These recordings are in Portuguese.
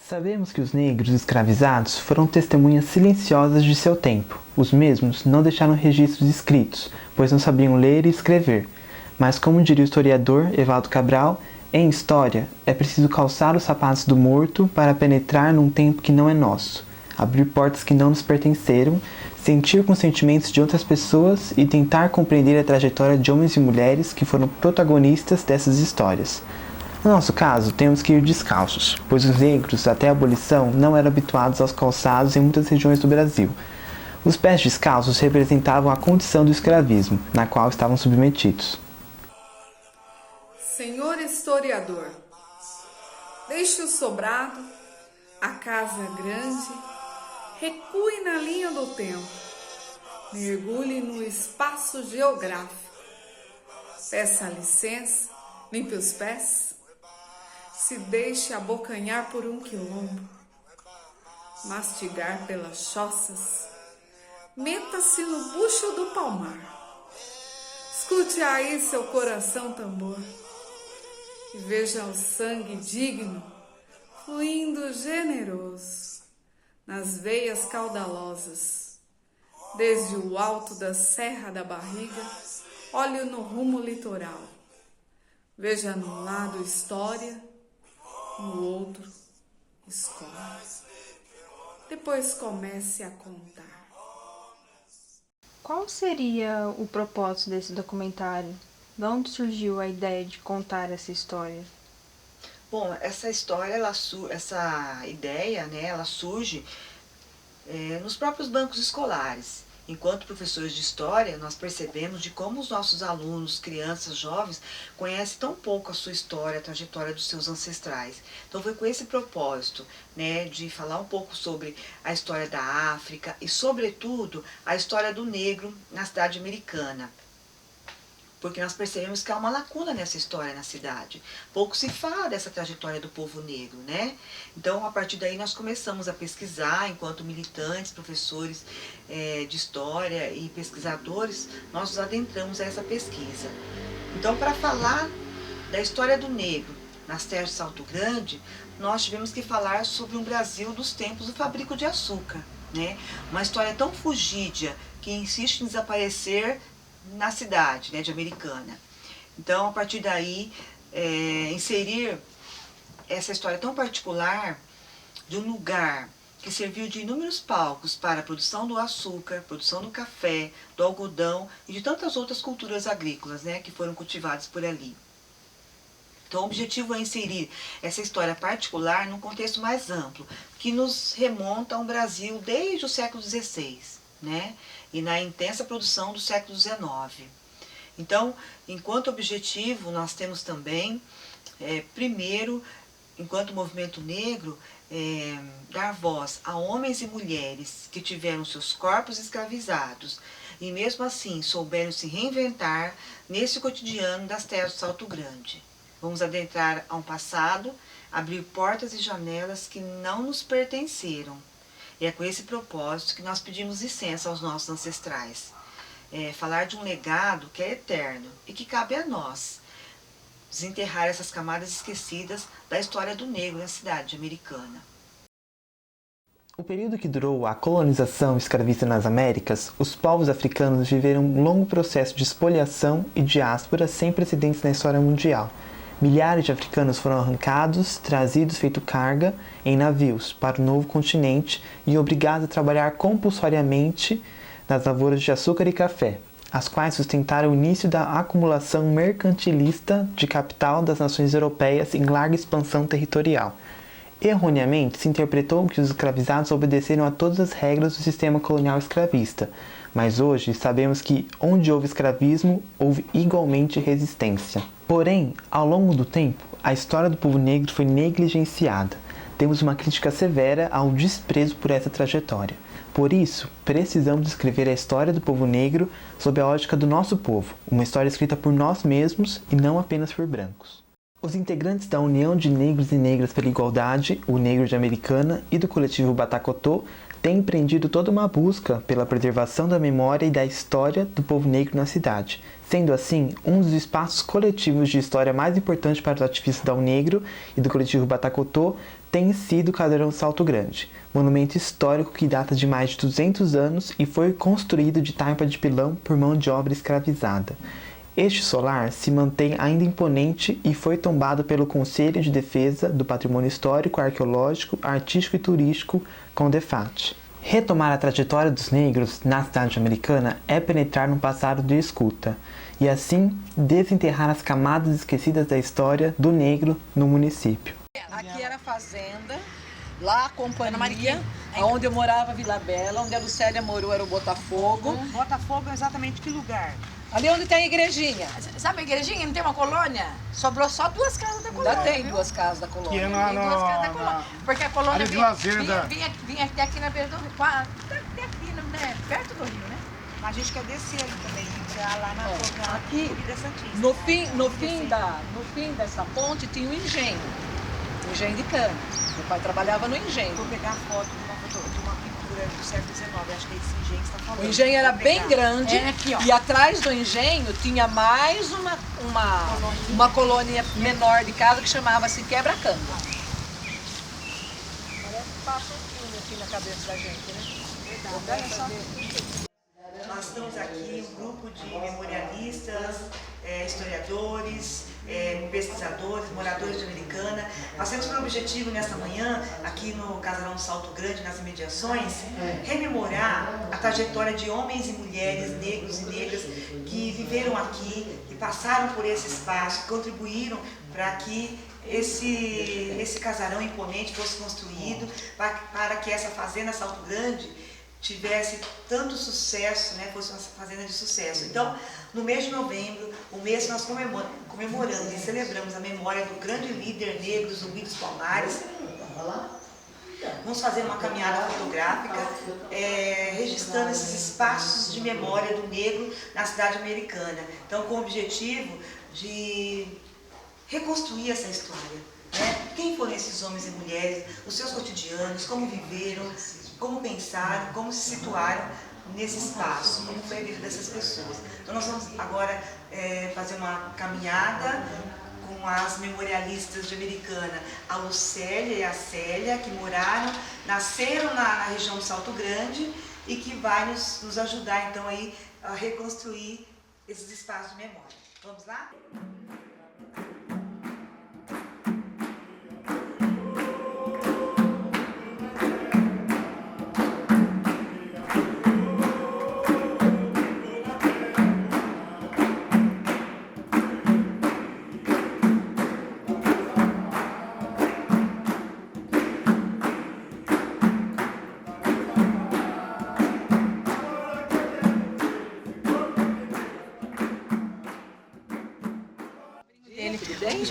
Sabemos que os negros escravizados foram testemunhas silenciosas de seu tempo. Os mesmos não deixaram registros escritos, pois não sabiam ler e escrever. Mas, como diria o historiador Evaldo Cabral, em história é preciso calçar os sapatos do morto para penetrar num tempo que não é nosso, abrir portas que não nos pertenceram, sentir com os sentimentos de outras pessoas e tentar compreender a trajetória de homens e mulheres que foram protagonistas dessas histórias. No nosso caso, temos que ir descalços, pois os negros, até a abolição, não eram habituados aos calçados em muitas regiões do Brasil. Os pés descalços representavam a condição do escravismo, na qual estavam submetidos. Senhor historiador, deixe o sobrado, a casa grande, recue na linha do tempo, mergulhe no espaço geográfico, peça licença, limpe os pés, se deixe abocanhar por um quilombo, mastigar pelas choças, meta-se no bucho do palmar, escute aí seu coração tambor, e veja o sangue digno, fluindo generoso, nas veias caudalosas, desde o alto da serra da barriga, olhe no rumo litoral, veja num lado história, no outro escola. Depois comece a contar. Qual seria o propósito desse documentário? De onde surgiu a ideia de contar essa história? Bom, essa história, essa ideia, né, ela surge nos próprios bancos escolares. Enquanto professores de história, nós percebemos de como os nossos alunos, crianças, jovens, conhecem tão pouco a sua história, a trajetória dos seus ancestrais. Então foi com esse propósito, né, de falar um pouco sobre a história da África e, sobretudo, a história do negro na cidade americana. Porque nós percebemos que há uma lacuna nessa história na cidade. Pouco se fala dessa trajetória do povo negro, né? Então, a partir daí, nós começamos a pesquisar, enquanto militantes, professores de história e pesquisadores, nós nos adentramos a essa pesquisa. Então, para falar da história do negro nas terras de Salto Grande, nós tivemos que falar sobre um Brasil dos tempos do fabrico de açúcar, né? Uma história tão fugídia, que insiste em desaparecer na cidade, né, de Americana. Então, a partir daí, inserir essa história tão particular de um lugar que serviu de inúmeros palcos para a produção do açúcar, produção do café, do algodão e de tantas outras culturas agrícolas, né, que foram cultivadas por ali. Então, o objetivo é inserir essa história particular num contexto mais amplo, que nos remonta a um Brasil desde o século XVI, né? E na intensa produção do século XIX. Então, enquanto objetivo, nós temos também, primeiro, enquanto movimento negro, dar voz a homens e mulheres que tiveram seus corpos escravizados e mesmo assim souberam se reinventar nesse cotidiano das terras do Salto Grande. Vamos adentrar a um passado, abrir portas e janelas que não nos pertenceram. E é com esse propósito que nós pedimos licença aos nossos ancestrais. Falar de um legado que é eterno e que cabe a nós desenterrar essas camadas esquecidas da história do negro na cidade americana. O período que durou a colonização escravista nas Américas, os povos africanos viveram um longo processo de espoliação e diáspora sem precedentes na história mundial. Milhares de africanos foram arrancados, trazidos feito carga em navios para o novo continente e obrigados a trabalhar compulsoriamente nas lavouras de açúcar e café, as quais sustentaram o início da acumulação mercantilista de capital das nações europeias em larga expansão territorial. Erroneamente, se interpretou que os escravizados obedeceram a todas as regras do sistema colonial escravista, mas hoje sabemos que onde houve escravismo, houve igualmente resistência. Porém, ao longo do tempo, a história do povo negro foi negligenciada. Temos uma crítica severa ao desprezo por essa trajetória. Por isso, precisamos escrever a história do povo negro sob a ótica do nosso povo, uma história escrita por nós mesmos e não apenas por brancos. Os integrantes da União de Negros e Negras pela Igualdade, o Negro de Americana, e do coletivo Batacotô têm empreendido toda uma busca pela preservação da memória e da história do povo negro na cidade, Sendo assim, um dos espaços coletivos de história mais importantes para os ativistas da Unegro e do coletivo Batacotô tem sido o Casarão Salto Grande, monumento histórico que data de mais de 200 anos e foi construído de taipa de pilão por mão de obra escravizada. Este solar se mantém ainda imponente e foi tombado pelo Conselho de Defesa do Patrimônio Histórico, Arqueológico, Artístico e Turístico, CONDEFAT. Retomar a trajetória dos negros na cidade americana é penetrar num passado de escuta e, assim, desenterrar as camadas esquecidas da história do negro no município. Aqui era a fazenda, lá a companhia, onde eu morava, Vila Bela, onde a Lucélia morou era o Botafogo. Botafogo é exatamente que lugar? Ali onde tem a igrejinha. Sabe a igrejinha? Não tem uma colônia? Sobrou só 2 casas da colônia. Ainda tem viu? 2 casas da colônia. Que é Tem 2 casas da colônia. Porque a colônia área de lazer vinha até aqui na beira do rio. Até aqui, né? Perto do rio, né? A gente quer descer ali também, entrar lá na aqui, Vida Santista. No fim dessa ponte tinha um engenho de cana. Meu pai trabalhava no engenho. Vou pegar a foto de uma pintura do século XIX, acho que é esse engenho que você está falando. O engenho era bem grande aqui, ó. e atrás do engenho tinha mais uma colônia menor de casa que chamava-se Quebra-Canga. Parece que passa um filme aqui na cabeça da gente, né? Verdade. Nós estamos aqui, um grupo de memorialistas, historiadores, pesquisadores, moradores de Americana. Nós temos por objetivo nesta manhã, aqui no Casarão Salto Grande, nas imediações, rememorar a trajetória de homens e mulheres, negros e negras que viveram aqui, que passaram por esse espaço, que contribuíram para que esse casarão imponente fosse construído, para que essa fazenda Salto Grande tivesse tanto sucesso, né, fosse uma fazenda de sucesso. Então, no mês de novembro, o mês que nós comemoramos e celebramos a memória do grande líder negro Zumbi dos Palmares, vamos fazer uma caminhada fotográfica, registrando esses espaços de memória do negro na cidade americana. Então, com o objetivo de reconstruir essa história. Né? Quem foram esses homens e mulheres, os seus cotidianos, como viveram, como pensaram, como se situaram nesse espaço, como foi a vida dessas pessoas. Então nós vamos agora fazer uma caminhada com as memorialistas de Americana, a Lucélia e a Célia, que nasceram na região do Salto Grande e que vai nos ajudar então aí a reconstruir esses espaços de memória. Vamos lá?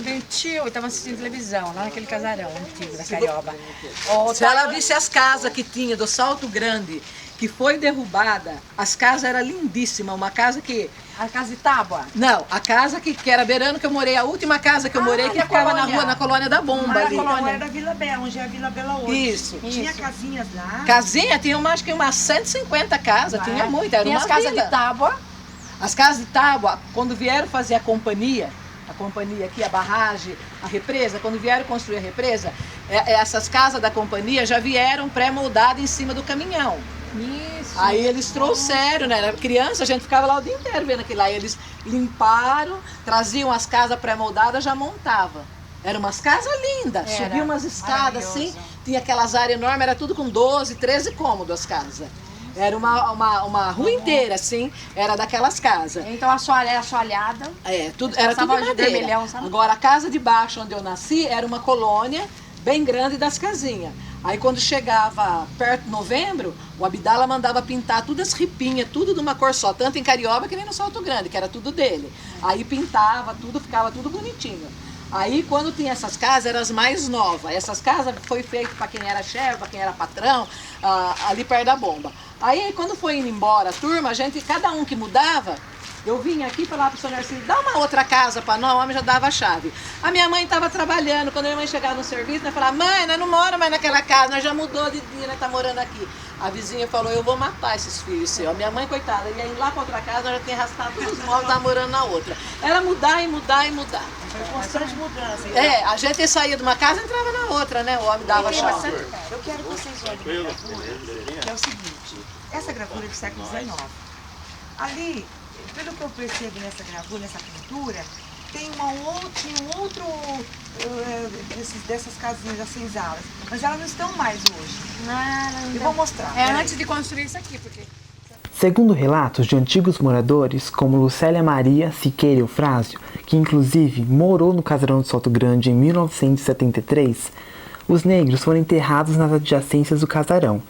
Meu tio estava assistindo televisão lá naquele casarão antigo da Carioba. Se ela visse as casas que tinha do Salto Grande, que foi derrubada, as casas eram lindíssimas. Uma casa que... A casa de tábua? Não, a casa que era beirando que eu morei, a última casa que eu morei, que ficava na rua, na Colônia da Bomba ali. Então era da Vila Bela, onde é a Vila Bela hoje. Isso. Tinha casinhas lá. Casinha, tinha acho que umas 150 casas, tinha muita, era Tinha uma as casas vila. de tábua. As casas de tábua, quando vieram fazer a companhia aqui, a barragem, a represa, quando vieram construir a represa, essas casas da companhia já vieram pré-moldadas em cima do caminhão. Isso. Aí eles trouxeram, né? Era criança, a gente ficava lá o dia inteiro vendo aquilo lá. Eles limparam, traziam as casas pré-moldadas, já montava. Eram umas casas lindas, subia umas escadas assim, tinha aquelas áreas enormes, era tudo com 12, 13 cômodos as casas. Era uma rua inteira, assim, era daquelas casas. Então a soalha era assoalhada. Tudo, era tudo de madeira. Vermelhão, sabe? Agora, a casa de baixo, onde eu nasci, era uma colônia bem grande das casinhas. Aí, quando chegava perto de novembro, o Abdala mandava pintar todas as ripinhas, tudo de uma cor só, tanto em Carioba que nem no Salto Grande, que era tudo dele. Aí pintava tudo, ficava tudo bonitinho. Aí, quando tinha essas casas, eram as mais novas. Essas casas foi feitas para quem era chefe, para quem era patrão, ali perto da bomba. Aí, quando foi indo embora a turma, cada um que mudava, Eu vinha aqui e falava pro senhor assim, dá uma outra casa para nós, o homem já dava a chave. A minha mãe estava trabalhando, quando a minha mãe chegava no serviço, nós falava, mãe, nós não moramos mais naquela casa, nós já mudou de dia, nós tá morando aqui. A vizinha falou, eu vou matar esses filhos seus. A minha mãe, coitada, ia ir lá para outra casa, nós já tinha arrastado todos os móveis, estava morando na outra. Era mudar e mudar e mudar. Foi constante mudança. É, a gente saía de uma casa e entrava na outra, né? O homem dava a chave. Eu quero que vocês olhem uma gravura, que é o seguinte, essa gravura é do século XIX. Ali, pelo que eu percebo nessa gravura, nessa pintura, tem um outro dessas casinhas, das senzalas, mas elas não estão mais hoje. Eu vou mostrar. É antes de construir isso aqui, porque... Segundo relatos de antigos moradores, como Lucélia Maria Siqueira Eufrásio, que inclusive morou no Casarão do Salto Grande em 1973, os negros foram enterrados nas adjacências do casarão.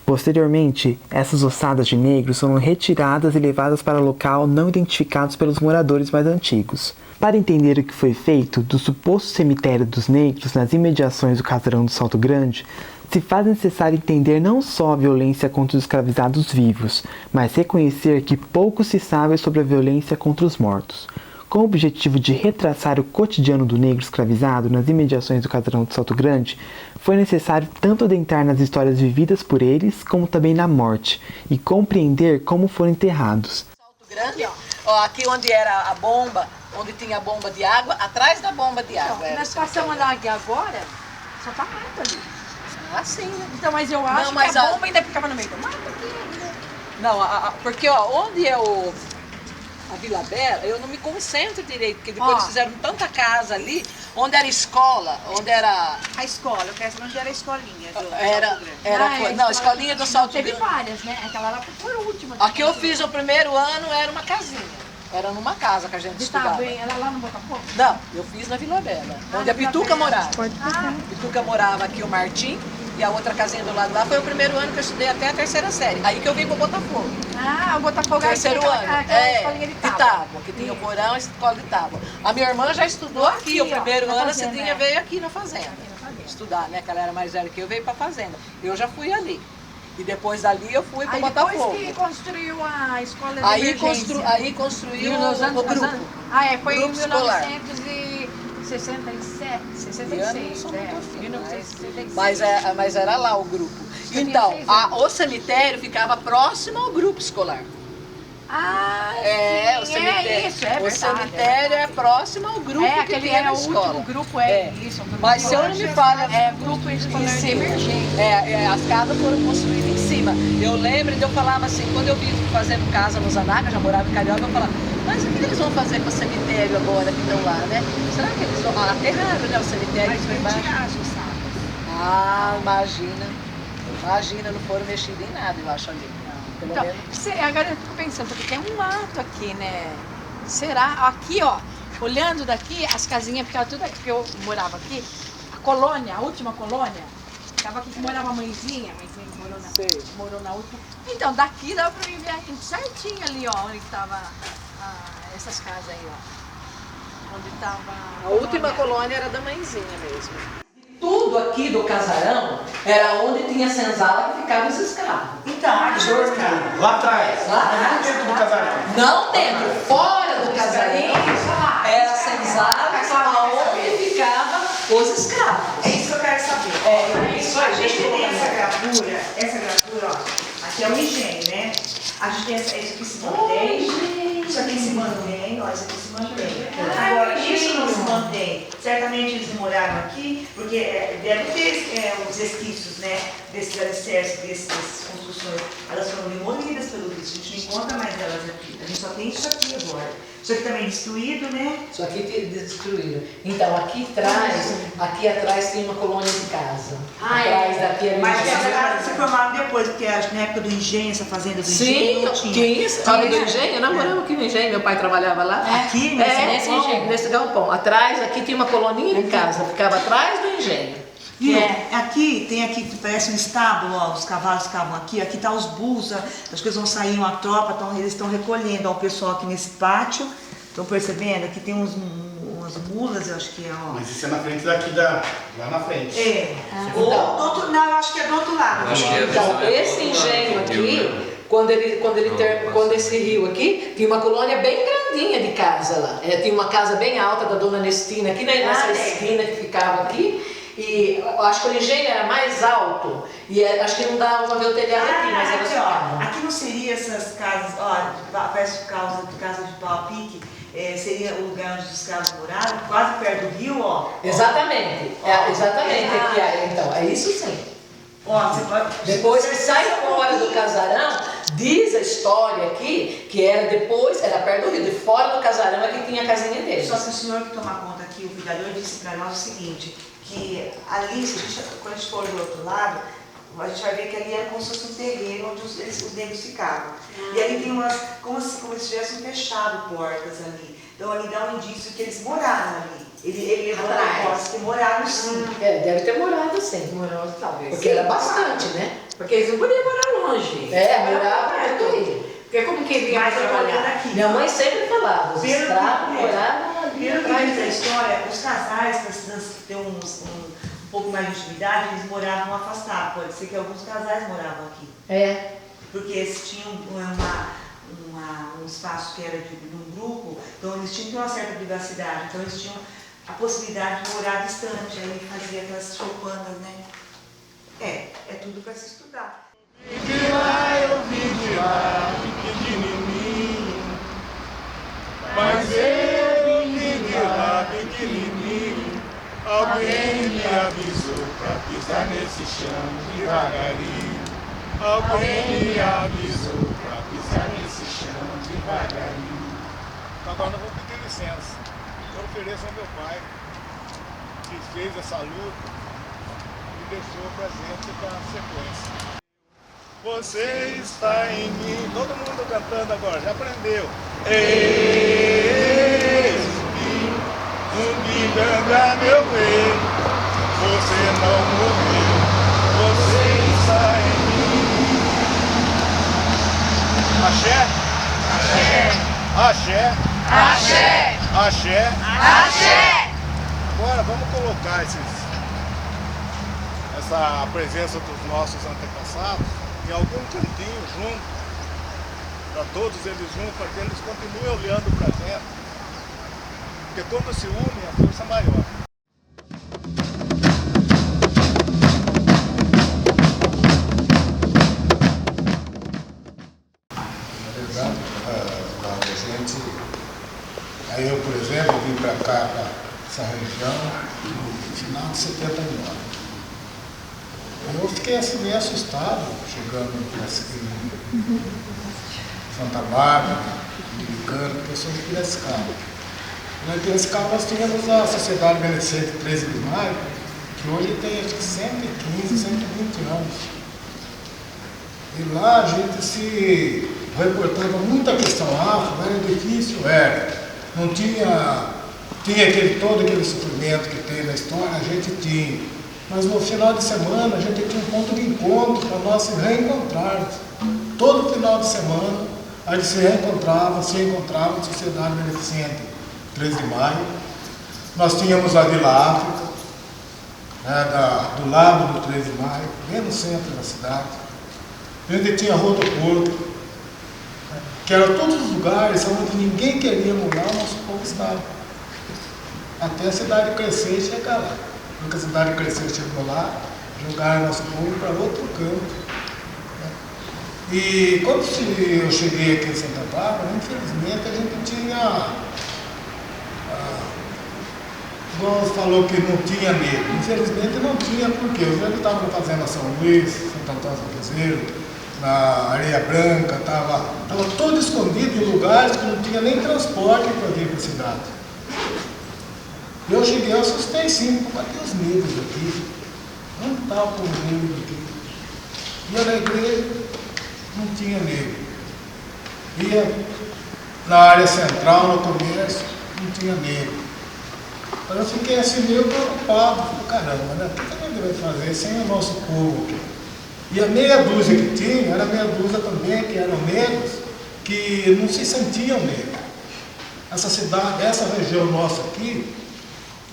Posteriormente, essas ossadas de negros foram retiradas e levadas para local não identificados pelos moradores mais antigos. Para entender o que foi feito do suposto cemitério dos negros nas imediações do Casarão do Salto Grande, se faz necessário entender não só a violência contra os escravizados vivos, mas reconhecer que pouco se sabe sobre a violência contra os mortos. Com o objetivo de retraçar o cotidiano do negro escravizado nas imediações do Casarão do Salto Grande, foi necessário tanto adentrar nas histórias vividas por eles, como também na morte, e compreender como foram enterrados. Salto Grande, ó, aqui onde era a bomba, onde tinha a bomba de água, atrás da bomba de água. Então, nós passamos lá aqui agora, só tá mato ali. Ah, sim. Então, mas eu acho mas que a bomba ainda ficava no meio do mato aqui. Não, porque ó, onde é a Vila Bela, eu não me concentro direito, porque depois eles fizeram tanta casa ali, onde era escola, onde era... A escola, eu quero saber onde era a escolinha do Não, a escolinha do Salto Grande. Teve várias, né? Aquela lá foi a última. A que eu fiz o primeiro ano era uma casinha. Era numa casa que a gente estudava. Era lá no Botafogo? Não, eu fiz na Vila Bela, onde a Pituca morava. A Pituca morava aqui, o Martim, e a outra casinha do lado lá foi o primeiro ano que eu estudei até a terceira série. Aí que eu vim pro Botafogo. Ah, o Botafogo Terceiro ano. Escolinha de tábua. tábua, que tinha o porão e a escola de tábua. A minha irmã já estudou aqui, o primeiro ano a Cidinha veio aqui na fazenda. Estudar, né? Que ela era mais velha que eu, veio pra fazenda. Eu já fui ali. E depois dali eu fui para Botafogo. Depois que construiu a escola de aí construiu o grupo. Ah, é, foi grupo em 1967, 66, 1966. Mas era lá o grupo. Então, o cemitério ficava próximo ao grupo escolar. Ah, é, sim, o cemitério. É isso, é verdade. O cemitério é próximo ao grupo que aquele tinha na o escola. último grupo, isso. Um grupo Mas se eu não me falha... É, grupo escolar de emergência. As casas foram construídas em cima. Eu lembro eu falava assim, quando eu vim fazendo casa no Zanaga, já morava em Carioca, eu falava, mas o que eles vão fazer com o cemitério agora que estão lá, né? Será que eles vão... aterraram, né, o cemitério? Mas foi embaixo, sabe? Ah, imagina, não foram mexidos em nada, eu acho ali. Então, agora eu fico pensando, porque tem um mato aqui, né? Será? Aqui, ó, olhando daqui, as casinhas ficavam tudo aqui, porque eu morava aqui. A colônia, a última colônia, ficava aqui que morava a mãezinha morou na última. Então, daqui dá pra mim ver aqui certinho ali, ó, onde estava essas casas aí, ó. Onde estava... A última colônia era da mãezinha mesmo. Tudo aqui do casarão era onde tinha senzala que ficavam os escravos. Então, lá atrás, dentro do casarão. Não dentro, fora do casarão era a senzala onde ficavam os escravos. é isso que eu quero saber. A gente tem essa gravura, ó. Aqui é o engenho, né? A gente tem isso aqui se mantém. Isso aqui se mantém, ó, isso aqui se mantém. Agora, isso não se mantém. Certamente eles moraram aqui, porque deve ter os resquícios, né, desses alicerces, dessas construções. Elas foram demolidas pelo visto, a gente não encontra mais elas aqui. A gente só tem isso aqui agora. Isso aqui também destruído, né? Isso aqui destruíram. Então, aqui atrás tem uma colônia de casa. Atrás daqui era Mas essas casas se formaram depois, porque acho que na época do engenho, essa fazenda do engenho, não tinha. Tinha. Sabe do engenho? Namoramos aqui no engenho, meu pai trabalhava lá. Aqui, nesse engenho? Nesse galpão. Atrás, aqui tinha uma coloninha de casa, ficava atrás do engenho. Viu? Aqui, tem aqui que parece um estábulo, ó, os cavalos ficavam aqui tá os bulls, acho que eles vão sair uma tropa, eles estão recolhendo ó, o pessoal aqui nesse pátio, estão percebendo? Aqui tem umas mulas, eu acho que é, ó. Mas isso é na frente lá na frente. Ou do outro, não, eu acho que é do outro lado. Então, esse engenho aqui, quando esse rio aqui, tinha uma colônia bem grandinha de casa lá. Tinha uma casa bem alta da Dona Nestina, aqui nessa esquina que ficava aqui. E eu acho que o engenho era mais alto. E acho que não dava pra ver o telhado aqui, mas elas ficavam. Aqui não seria essas casas, ó, parece casa de pau a pique. Seria o lugar onde os escravos moraram, quase perto do rio, ó. Exatamente, exatamente aqui, então, é isso sim. Ó, você pode... Depois que sai fora do casarão, diz a história aqui que era perto do rio, de fora do casarão é que tinha a casinha deles. Só que o senhor que toma conta aqui, o cuidador, disse para nós o seguinte, que ali, quando a gente for do outro lado, a gente vai ver que ali era como se fosse um terreno onde os negros ficavam. E ali tem umas, como se tivessem fechado portas ali. Então ali dá um indício que eles moraram ali. Ele levou a porta que moraram sim. Deve ter morado sim. Morou, talvez. Porque era bastante, né? Porque eles não podiam morar longe. Morava perto aí. Porque como que vinha Mas trabalhar? aqui. Minha mãe sempre falava, os escravos moravam ali Pelo que atrás diz a da história, os casais, precisando ter um pouco mais de intimidade, eles moravam afastados. Pode ser que alguns casais moravam aqui. Porque eles tinham um espaço que era de um grupo, então eles tinham que ter uma certa privacidade. Então eles tinham a possibilidade de morar distante, aí fazia aquelas choupanas, né? É tudo para se estudar. De lá eu vim de lá, pequenininho, mas eu vim de lá, pequenininho. Alguém me avisou pra pisar nesse chão devagarinho. Alguém me avisou pra pisar nesse chão devagarinho. Agora eu vou pedir licença. Eu ofereço ao meu pai, que fez essa luta e deixou pra gente dar sequência. Você está em mim, todo mundo cantando agora, já aprendeu. Eis-me, zumbidanga meu rei, você não morreu, você está em mim. Axé? Axé? Axé? Axé? Axé? Axé? Agora vamos colocar essa presença dos nossos antepassados em algum cantinho junto, para todos eles juntos, para que eles continuem olhando para a gente, porque quando se unem a força maior. Na verdade, aí eu, por exemplo, vim para cá, para essa região, no final de 79. Eu fiquei assim meio assustado, chegando em Santa Bárbara, Americana, pessoas de Piracicaba. Na Piracicaba nós tínhamos a Sociedade Beneficente 13 de Maio, que hoje tem acho que 115, 120 anos. E lá a gente se reportava muita questão afro, era difícil, não tinha todo aquele sofrimento que tem na história, a gente tinha. Mas no final de semana a gente tinha um ponto de encontro para nós se reencontrarmos. Todo final de semana a gente se encontrava na Sociedade Beneficente 13 de Maio. Nós tínhamos a Vila África, do lado do 13 de Maio, bem no centro da cidade. A gente tinha a Rua do Porto, que eram todos os lugares onde ninguém queria morar, o nosso povo estava. Até a cidade crescer e chegar lá. Quando a cidade cresceu, chegou lá, jogaram nosso povo para outro canto. E quando eu cheguei aqui em Santa Bárbara, infelizmente a gente tinha, igual falou que não tinha negro, infelizmente não tinha, porque os negros estavam fazendo São Luís, Santo Antônio São Cruzeiro, na Areia Branca, estava todo escondido em lugares que não tinha nem transporte para vir para a cidade. Eu cheguei, eu assustei sim, cadê os negros aqui? Onde está o povo negro aqui? Ia na igreja, não tinha negro. Ia na área central, no comércio, não tinha negro. Então eu fiquei assim meio preocupado, caramba, né? O que a gente vai fazer sem o nosso povo aqui? E a meia dúzia que tinha, era meia dúzia também, que eram negros, que não se sentiam negros. Essa cidade, essa região nossa aqui,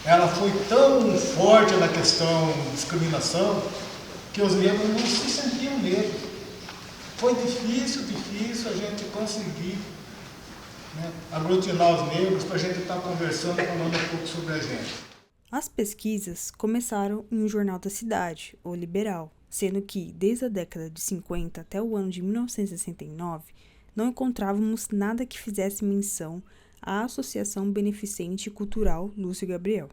ela foi tão forte na questão de discriminação que os negros não se sentiam negros. foi difícil a gente conseguir, né, aglutinar os negros para a gente estar conversando, falando um pouco sobre a gente. As pesquisas começaram em um jornal da cidade, o Liberal, sendo que, desde a década de 50 até o ano de 1969, não encontrávamos nada que fizesse menção à Associação Beneficente e Cultural Lúcio Gabriel.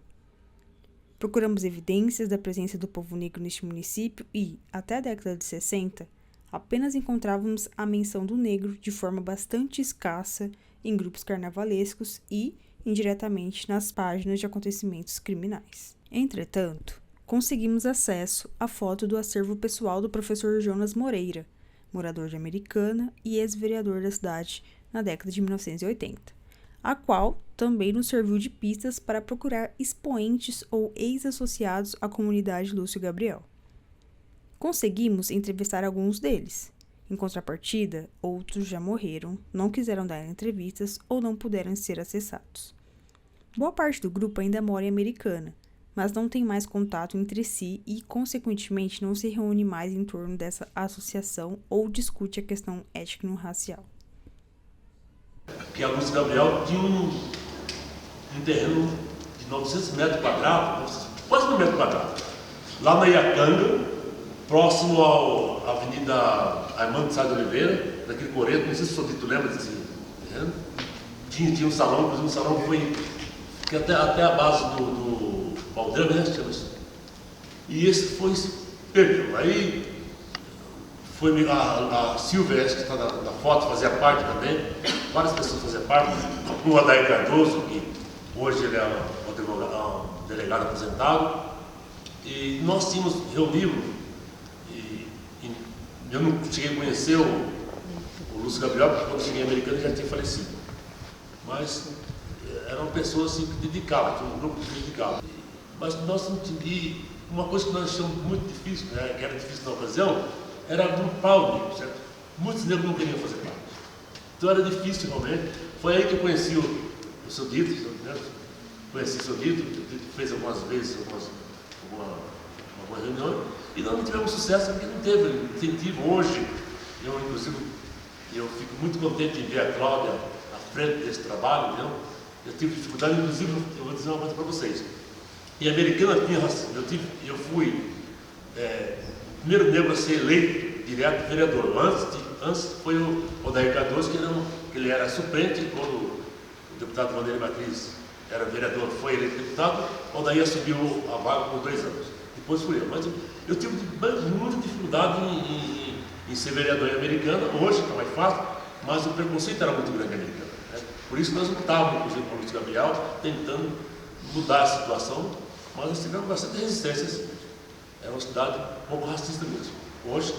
Procuramos evidências da presença do povo negro neste município e, até a década de 60, apenas encontrávamos a menção do negro de forma bastante escassa em grupos carnavalescos e, indiretamente, nas páginas de acontecimentos criminais. Entretanto, conseguimos acesso à foto do acervo pessoal do professor Jonas Moreira, morador de Americana e ex-vereador da cidade na década de 1980. A qual também nos serviu de pistas para procurar expoentes ou ex-associados à comunidade Lúcio Gabriel. Conseguimos entrevistar alguns deles. Em contrapartida, outros já morreram, não quiseram dar entrevistas ou não puderam ser acessados. Boa parte do grupo ainda mora em Americana, mas não tem mais contato entre si e, consequentemente, não se reúne mais em torno dessa associação ou discute a questão étnico-racial. Que a Lúcio Gabriel tinha um terreno de 900 metros quadrados, quase 1 metro quadrado, lá na Iacanga, próximo à Avenida Armando Sá de Oliveira, daquele coreto, não sei se o Sodito lembra desse terreno. Tinha um salão, inclusive um salão que até a base do Baldrame, né, chama isso. E esse foi perdeu. Aí foi a Silvia, que está na foto, fazia parte também, várias pessoas faziam parte, o Adair Cardoso, que hoje ele é um delegado aposentado, e nós tínhamos reunido, e eu não cheguei a conhecer o Lúcio Gabriel, porque quando cheguei em Americana ele já tinha falecido, mas era uma pessoa assim, que dedicava, tinha um grupo que dedicava. Mas nós não tínhamos, uma coisa que nós achamos muito difícil, né, que era difícil na ocasião, era agrupar o negro, certo? Muitos negros não queriam fazer parte. Então era difícil realmente. Foi aí que eu conheci o seu Dito, né? Conheci o seu Dito, fez algumas vezes algumas reuniões, e nós não tivemos sucesso porque não teve incentivo. Hoje, eu fico muito contente em ver a Cláudia à frente desse trabalho, né? Eu tive dificuldade, inclusive, eu vou dizer uma coisa para vocês. Em Americana tinha racismo. Eu fui o primeiro negro a ser eleito direto vereador. Antes foi o Adair Cardoso, que ele era suplente, quando o deputado Vanderlei Matriz era vereador, foi eleito deputado, o Adair assumiu a vaga por 2 anos. Depois fui eu. Mas eu tive muita dificuldade em ser vereador em Americana. Hoje está mais fácil, mas o preconceito era muito grande em Americana, né? Por isso nós lutávamos, inclusive, com o Lúcio Gabriel, tentando mudar a situação, mas nós tivemos bastante resistência. Era uma cidade um pouco racista mesmo. Hoje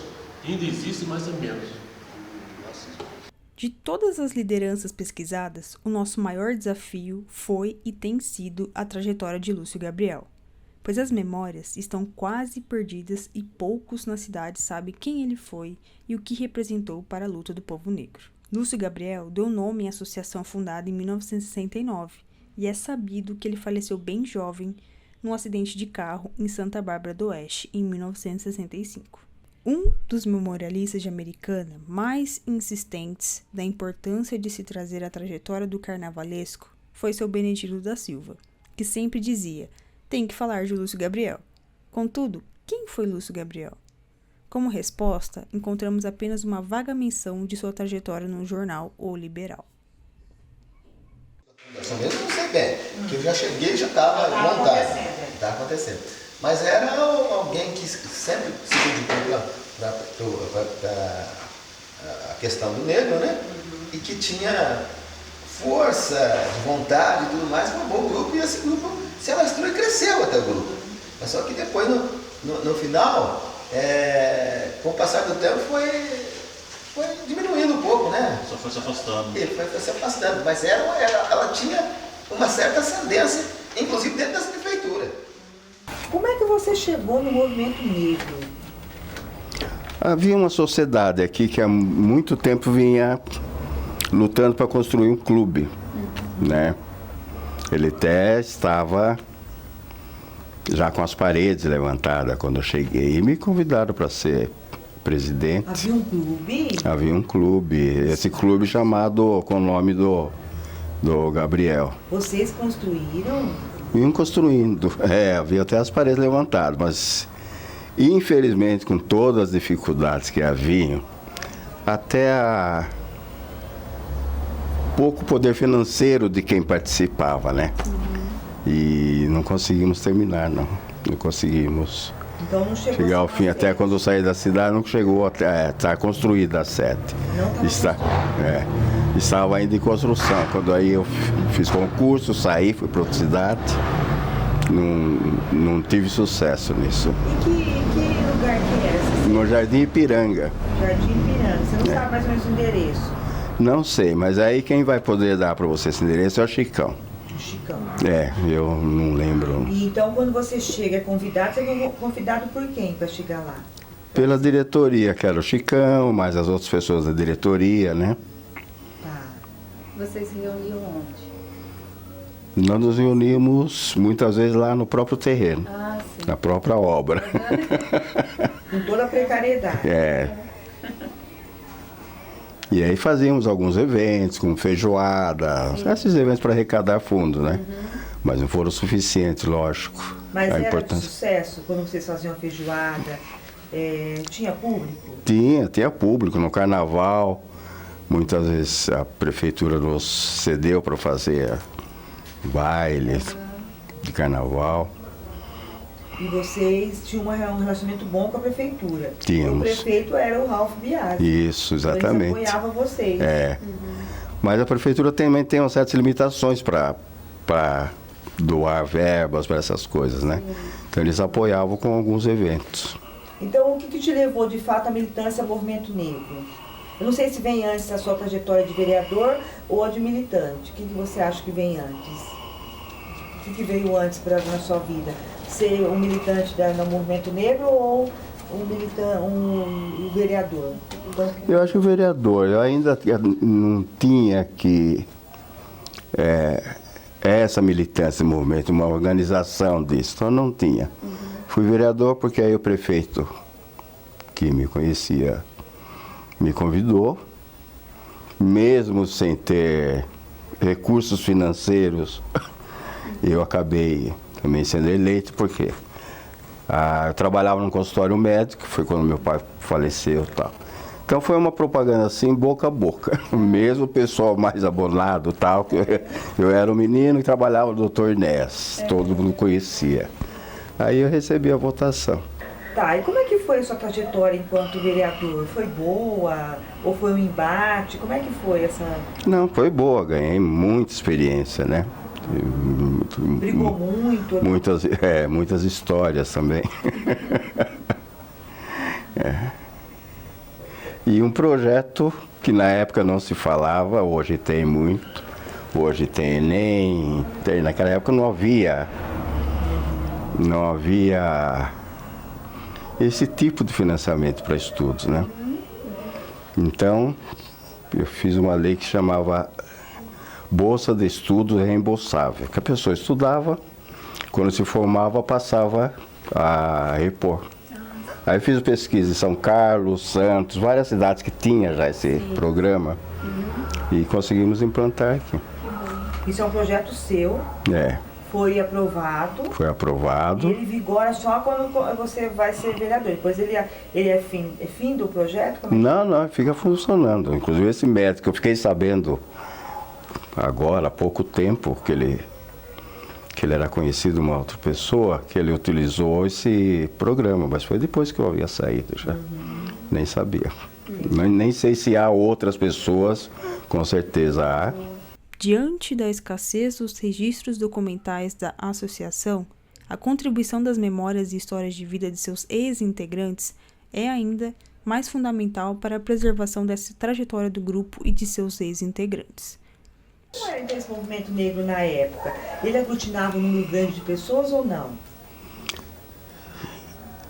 ainda existe, mas é menos racismo. De todas as lideranças pesquisadas, o nosso maior desafio foi e tem sido a trajetória de Lúcio Gabriel, pois as memórias estão quase perdidas e poucos na cidade sabem quem ele foi e o que representou para a luta do povo negro. Lúcio Gabriel deu nome à associação fundada em 1969 e é sabido que ele faleceu bem jovem num acidente de carro em Santa Bárbara do Oeste, em 1965. Um dos memorialistas de Americana mais insistentes da importância de se trazer a trajetória do carnavalesco foi seu Benedito da Silva, que sempre dizia, tem que falar de Lúcio Gabriel. Contudo, quem foi Lúcio Gabriel? Como resposta, encontramos apenas uma vaga menção de sua trajetória no jornal O Liberal. Mesmo não sei bem, porque eu já cheguei e já estava montado. Estava acontecendo. Mas era alguém que sempre se dedicou para a questão do negro, né? E que tinha força, de vontade e tudo mais, formou um grupo e esse grupo se alastrou e cresceu até o grupo. Mas só que depois, no final, com o passar do tempo, foi diminuindo um pouco, né? Só foi se afastando. Ele foi se afastando, mas ela tinha uma certa ascendência, inclusive dentro das prefeituras. Como é que você chegou no movimento negro? Havia uma sociedade aqui que há muito tempo vinha lutando para construir um clube, né? Ele até estava já com as paredes levantadas quando eu cheguei e me convidaram para presidente. Havia um clube? Havia um clube. Esse clube chamado com o nome do Gabriel. Vocês construíram? Iam construindo. Havia até as paredes levantadas, mas infelizmente com todas as dificuldades que haviam, até pouco poder financeiro de quem participava, né? E não conseguimos terminar, não. Não conseguimos chegar ao fim. Até quando eu saí da cidade, não chegou até estar construída a sede. Estava ainda em construção. Quando aí eu fiz concurso, saí, fui para outra cidade. Não tive sucesso nisso. E que lugar que era? No Jardim Ipiranga. Jardim Ipiranga. Você não sabe mais ou menos o endereço? Não sei, mas aí quem vai poder dar para você esse endereço é o Chicão. Chicão. Eu não lembro. E então, quando você chega, é convidado, você é convidado por quem para chegar lá? Pela diretoria, que era o Chicão, mais as outras pessoas da diretoria, né? Tá. Vocês se reuniam onde? Nós nos reunimos muitas vezes lá no próprio terreno, na própria obra. Com toda a precariedade. E aí fazíamos alguns eventos, como feijoada, esses eventos para arrecadar fundo, né? Mas não foram suficientes, lógico. Mas era de sucesso quando vocês faziam a feijoada? Tinha público? Tinha público no carnaval. Muitas vezes a prefeitura nos cedeu para fazer bailes de carnaval. E vocês tinham um relacionamento bom com a prefeitura? Tínhamos. O prefeito era o Ralph Biasi. Isso, exatamente. Ele apoiava vocês. Mas a prefeitura também tem umas certas limitações para doar verbas para essas coisas, né? Então eles apoiavam com alguns eventos. Então o que te levou de fato à militância ao movimento negro? Eu não sei se vem antes da sua trajetória de vereador ou a de militante. O que você acha que vem antes? O que veio antes na sua vida? Ser um militante no movimento negro ou um vereador? Eu acho que o vereador, eu ainda não tinha essa militância do movimento, uma organização disso, então não tinha. Fui vereador porque aí o prefeito, que me conhecia, me convidou, mesmo sem ter recursos financeiros, eu acabei também sendo eleito, porque eu trabalhava num consultório médico, foi quando meu pai faleceu e tal. Então foi uma propaganda assim, boca a boca. Mesmo o pessoal mais abonado tal, que eu era um menino e trabalhava no Dr. Inés, todo mundo conhecia. Aí eu recebi a votação. Tá, e como é que foi a sua trajetória enquanto vereador? Foi boa? Ou foi um embate? Como é que foi essa... Não, foi boa, ganhei muita experiência, né? Brigou muito? Muitas histórias também. E um projeto que na época não se falava, hoje tem muito. Hoje tem Enem, naquela época não havia esse tipo de financiamento para estudos, né? Então, eu fiz uma lei que chamava Bolsa de Estudo Reembolsável, que a pessoa estudava, quando se formava, passava a repor. Aí eu fiz pesquisa em São Carlos, Santos, várias cidades que tinha já esse programa, e conseguimos implantar aqui. Isso é um projeto seu? Foi aprovado. Foi aprovado. E ele vigora só quando você vai ser vereador. Depois ele é fim do projeto? Não, fica funcionando. Inclusive esse médico, eu fiquei sabendo agora, há pouco tempo, que ele era conhecido de uma outra pessoa, que ele utilizou esse programa, mas foi depois que eu havia saído já. Nem sabia. Nem sei se há outras pessoas, com certeza há. Diante da escassez dos registros documentais da associação, a contribuição das memórias e histórias de vida de seus ex-integrantes é ainda mais fundamental para a preservação dessa trajetória do grupo e de seus ex-integrantes. Como era esse movimento negro na época? Ele aglutinava um número grande de pessoas ou não?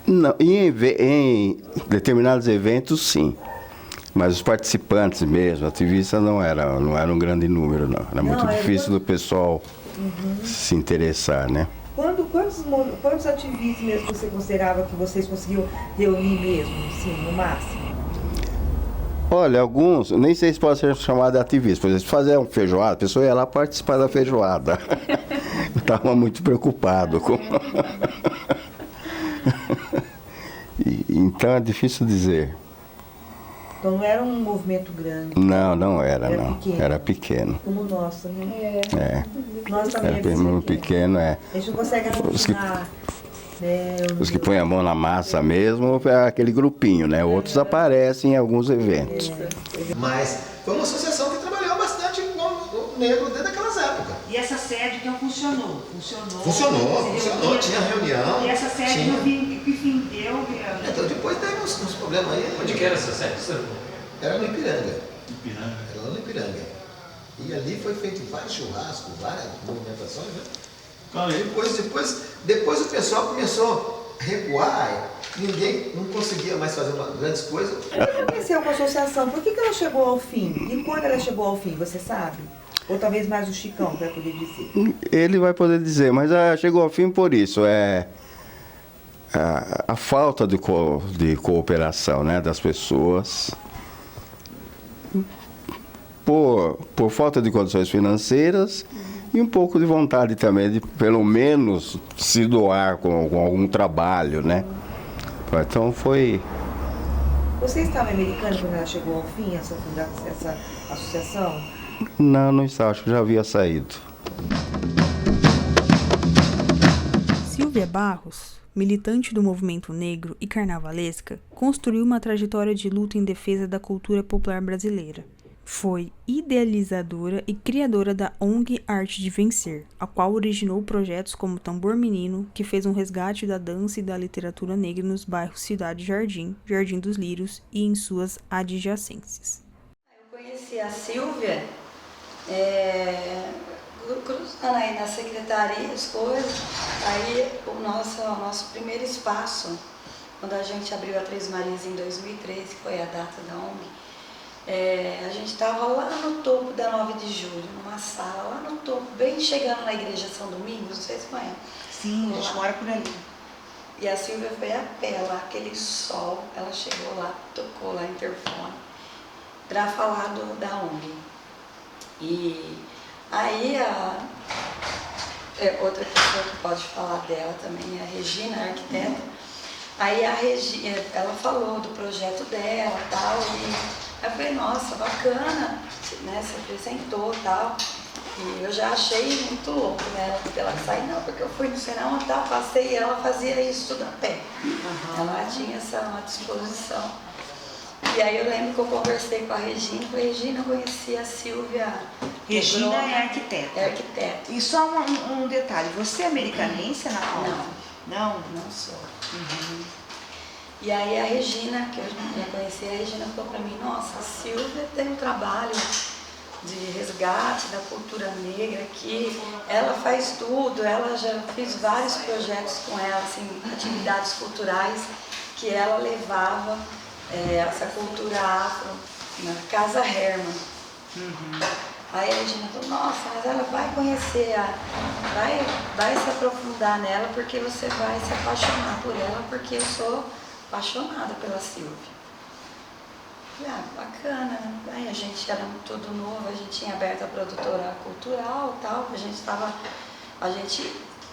Não, em determinados eventos, sim. Mas os participantes mesmo, ativistas, não era um grande número, não. Era muito difícil do pessoal se interessar, né? Quantos ativistas mesmo você considerava que vocês conseguiam reunir mesmo, assim, no máximo? Olha, alguns, nem sei se pode ser chamado de ativista. Por exemplo, se fazer uma feijoada, a pessoa ia lá participar da feijoada. Eu estava muito preocupado com... Então é difícil dizer. Então não era um movimento grande? Não era, era não. Pequeno. Era pequeno. Como o nosso, né? Nós também era bem pequeno, A gente não consegue imaginar. Os que põem a mão na massa mesmo, é aquele grupinho, né? Outros aparecem em alguns eventos. Mas foi uma associação que trabalhou bastante com o negro desde aquelas épocas. E essa sede então funcionou? Funcionou, tinha reunião. E essa sede no fim deu... Então depois teve uns problemas aí. Onde que era essa sede? Era no Ipiranga. Era lá no Ipiranga. E ali foi feito vários churrascos, várias movimentações, né? Depois o pessoal começou a recuar, ninguém não conseguia mais fazer grandes coisas. O que aconteceu com a associação? Por que ela chegou ao fim? E quando ela chegou ao fim, você sabe? Ou talvez mais o Chicão vai poder dizer? Ele vai poder dizer, mas chegou ao fim por isso. A falta de cooperação, né, das pessoas. Por falta de condições financeiras e um pouco de vontade também de, pelo menos, se doar com algum trabalho, né? Então foi... Você estava em Americana quando ela chegou ao fim, essa associação? Não estava, acho que já havia saído. Silvia Barros, militante do movimento negro e carnavalesca, construiu uma trajetória de luta em defesa da cultura popular brasileira. Foi idealizadora e criadora da ONG Arte de Vencer, a qual originou projetos como Tambor Menino, que fez um resgate da dança e da literatura negra nos bairros Cidade Jardim, Jardim dos Lírios e em suas adjacências. Eu conheci a Silvia cruzando aí na secretaria, as coisas. Aí o nosso primeiro espaço, quando a gente abriu a Três Marias em 2013, que foi a data da ONG, a gente estava lá no topo da 9 de julho, numa sala, lá no topo, bem chegando na igreja São Domingos, não sei se conhece. Sim, a gente mora por ali. E a Silvia foi a pé lá, aquele sol, ela chegou lá, tocou lá interfone, para falar da ONG. E aí outra pessoa que pode falar dela também é a Regina, a arquiteta. Aí a Regina, ela falou do projeto dela e tal, e eu falei, nossa, bacana, né, se apresentou e tal. E eu já achei muito louco, né, ela sair, não, porque eu fui no cinema e tal, passei e ela fazia isso tudo a pé. Ela tinha uma disposição. E aí eu lembro que eu conversei com a Regina, e falei, Regina, eu conheci a Silvia. Regina é arquiteta. É arquiteta. E só um detalhe, você é americanense, Ana Paula? Não sou. E aí a Regina, que eu já conheci, a Regina falou pra mim, nossa, a Silvia tem um trabalho de resgate da cultura negra aqui, ela faz tudo, ela já fez vários projetos com ela, assim, atividades culturais que ela levava essa cultura afro na Casa Herman. Aí a Regina falou, nossa, mas ela vai conhecer, vai se aprofundar nela, porque você vai se apaixonar por ela, porque eu sou apaixonada pela Silvia. Bacana, né? Aí a gente era tudo novo, a gente tinha aberto a produtora cultural e tal,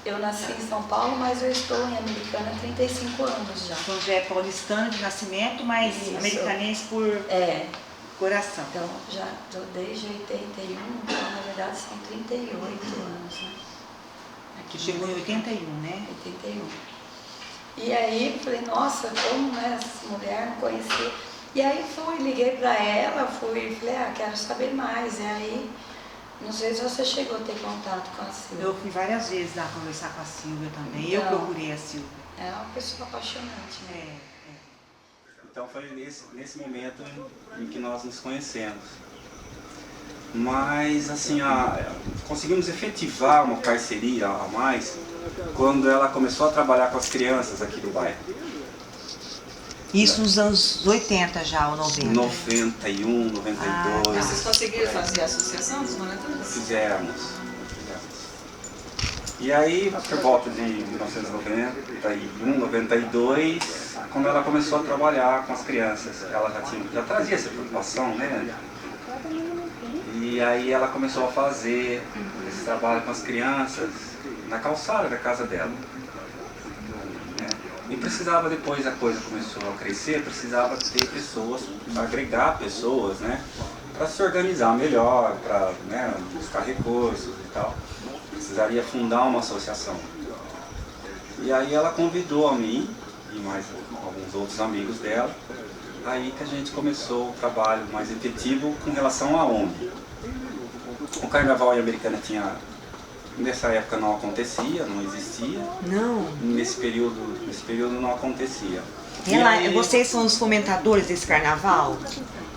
eu nasci em São Paulo, mas eu estou em Americana há 35 anos já. Então já é paulistano de nascimento, mas isso. Americanense por coração. Então já estou desde 81, então na verdade são 38 anos, né? Aqui chegou em 81, né? 81. E aí falei, nossa, como essa mulher, não conhecia. E aí liguei para ela, falei, quero saber mais. E aí, não sei se você chegou a ter contato com a Silvia. Eu fui várias vezes lá conversar com a Silvia também, então, eu procurei a Silvia. É uma pessoa apaixonante, né? Então foi nesse momento em que nós nos conhecemos. Mas, assim, conseguimos efetivar uma parceria a mais quando ela começou a trabalhar com as crianças aqui do bairro. Isso nos anos 80 já, ou 90? 91, 92. Vocês conseguiram fazer a associação dos moradores? Fizemos. E aí, por volta de 1991, 92, quando ela começou a trabalhar com as crianças, ela já trazia essa preocupação, né? E aí ela começou a fazer esse trabalho com as crianças na calçada da casa dela. E precisava, depois a coisa começou a crescer, precisava ter pessoas, agregar pessoas, né? Para se organizar melhor, para, né, buscar recursos e tal. Precisaria fundar uma associação. E aí ela convidou a mim e mais alguns outros amigos dela. Aí que a gente começou o trabalho mais efetivo com relação à ONG. O carnaval em Americana nessa época não acontecia, não existia. Não. Nesse período não acontecia. E aí, vocês são os fomentadores desse carnaval?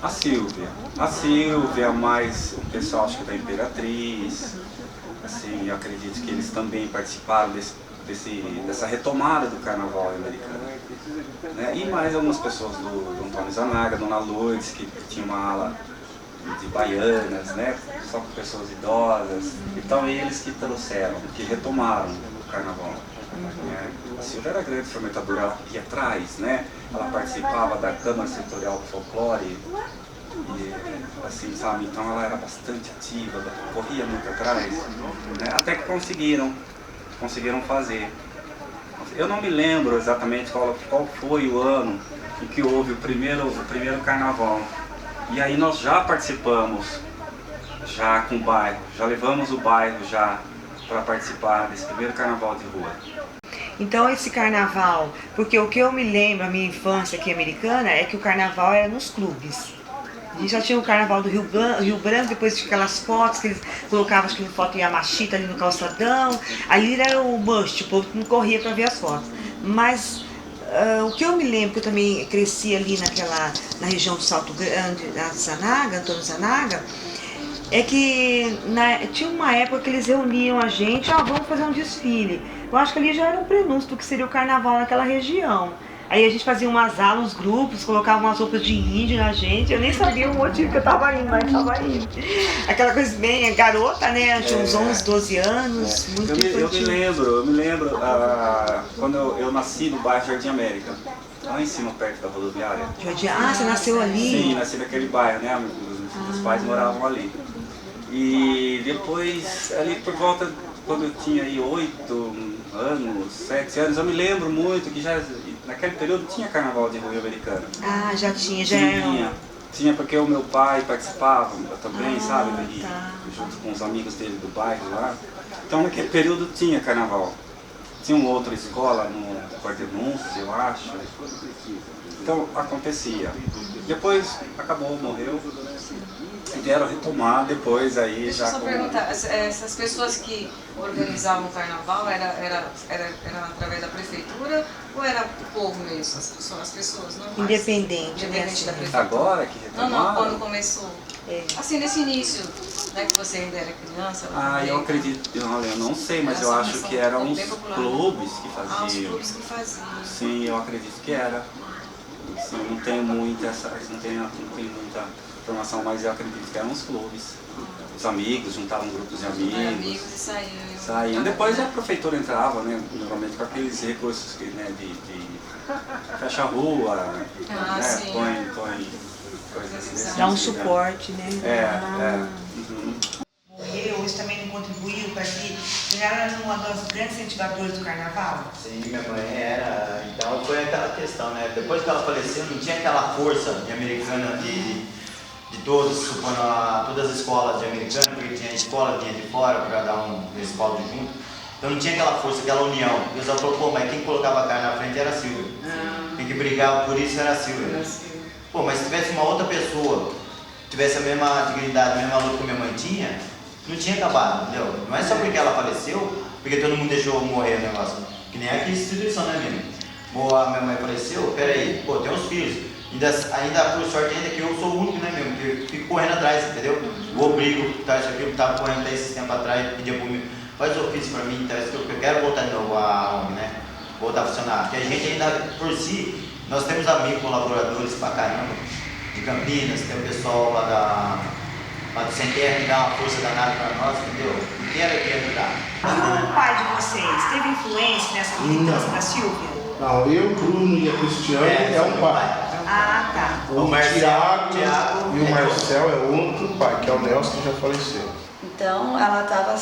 A Silvia, mais o pessoal acho que da Imperatriz. Assim, eu acredito que eles também participaram dessa retomada do carnaval americano. Né? E mais algumas pessoas do Antônio Zanaga, Dona Lourdes, que tinha uma ala de baianas, né? Só com pessoas idosas. Então eles que trouxeram, que retomaram o carnaval. A Silvia era grande fomentadora, ela ia atrás, né? Ela participava da Câmara Setorial do Folclore. E, assim, sabe, então ela era bastante ativa, corria muito atrás, né? Até que conseguiram fazer. Eu não me lembro exatamente qual foi o ano em que houve o primeiro carnaval. E aí nós já participamos, já com o bairro, já levamos o bairro já para participar desse primeiro carnaval de rua. Então esse carnaval, porque o que eu me lembro, a minha infância aqui americana, é que o carnaval era nos clubes. A gente já tinha o carnaval do Rio Branco, depois tinha aquelas fotos que eles colocavam, acho que foto Yamashita ali no calçadão. Ali era o must, o povo não corria para ver as fotos. Mas o que eu me lembro, que eu também cresci ali na região do Salto Grande, da Zanaga, Antônio Zanaga, é que tinha uma época que eles reuniam a gente, vamos fazer um desfile. Eu acho que ali já era um prenúncio do que seria o carnaval naquela região. Aí a gente fazia umas alas, uns grupos, colocava umas roupas de índio na gente. Eu nem sabia o motivo que eu tava indo, mas tava indo. Aquela coisa bem garota, né? Tinha uns 11, 12 anos, muito infantil. Eu me lembro quando eu nasci no bairro Jardim América, lá em cima, perto da rodoviária. Você nasceu ali? Sim, nasci naquele bairro, né? Meus pais moravam ali. E depois, ali por volta, quando eu tinha aí 8 anos, 7 anos, eu me lembro muito que já naquele período tinha carnaval de rua americana. Já tinha, Tinha porque o meu pai participava também, sabe? Junto com os amigos dele do bairro lá. Então naquele período tinha carnaval. Tinha uma outra escola no Cordenúncio, eu acho. Então acontecia. Depois acabou, morreu. E vieram retomar depois aí. Deixa eu só perguntar, essas pessoas que organizavam o carnaval era através da prefeitura ou era o povo mesmo, as pessoas normais? Independente da prefeitura? Agora que retomaram? Não, quando começou. Assim, nesse início, né, que você ainda era criança. Eu acredito, eu não sei, mas eu acho que eram os clubes que faziam. Os clubes que faziam. Sim, eu acredito que era. Sim, não tenho muita informação, mas eu acredito que eram os clubes. Os amigos, juntavam grupos de amigos e saíam. Depois a prefeitura entrava, né, normalmente com aqueles recursos que, né, de fecha a rua, né, põe coisas assim. Dá um suporte, né? Morreu, isso também não contribuiu para que ela era uma das grandes incentivadoras do carnaval? Sim, minha mãe era. Então foi aquela questão, né? Depois que ela faleceu, não tinha aquela força de americana de todos, supondo todas as escolas de americana, porque tinha escola, vinha de fora para dar um respaldo junto. Então não tinha aquela força, aquela união. E ela falou, mas quem colocava a cara na frente era a Silvia. Quem que brigava por isso era a Silvia. Mas se tivesse uma outra pessoa, tivesse a mesma dignidade, a mesma luta que minha mãe tinha, não tinha acabado, entendeu? Não é só porque ela faleceu, porque todo mundo deixou morrer o negócio. Que nem aqui instituição, né, menino? Minha mãe faleceu, peraí, tem uns filhos. Ainda por sorte ainda que eu sou o único, né, mesmo? Que eu fico correndo atrás, entendeu? Vou brigo, tá, isso aqui eu tava correndo até esse tempo atrás, pedia pro meu, faz ofício pra mim, tá, isso que eu quero voltar de novo a ONG, né? Voltar a funcionar. Porque a gente ainda, por si, nós temos amigos, colaboradores pra caramba, de Campinas, tem o pessoal lá do Sem Terra que dá uma força danada pra nós, entendeu? E quero aqui ajudar. E o pai de vocês teve influência nessa militância da Silvia? Não, eu, Bruno e a Cristiane é um pai. Ah, tá. O Tiago e o Marcel é outro pai, que é o Nelson, que já faleceu. Então, ela estava,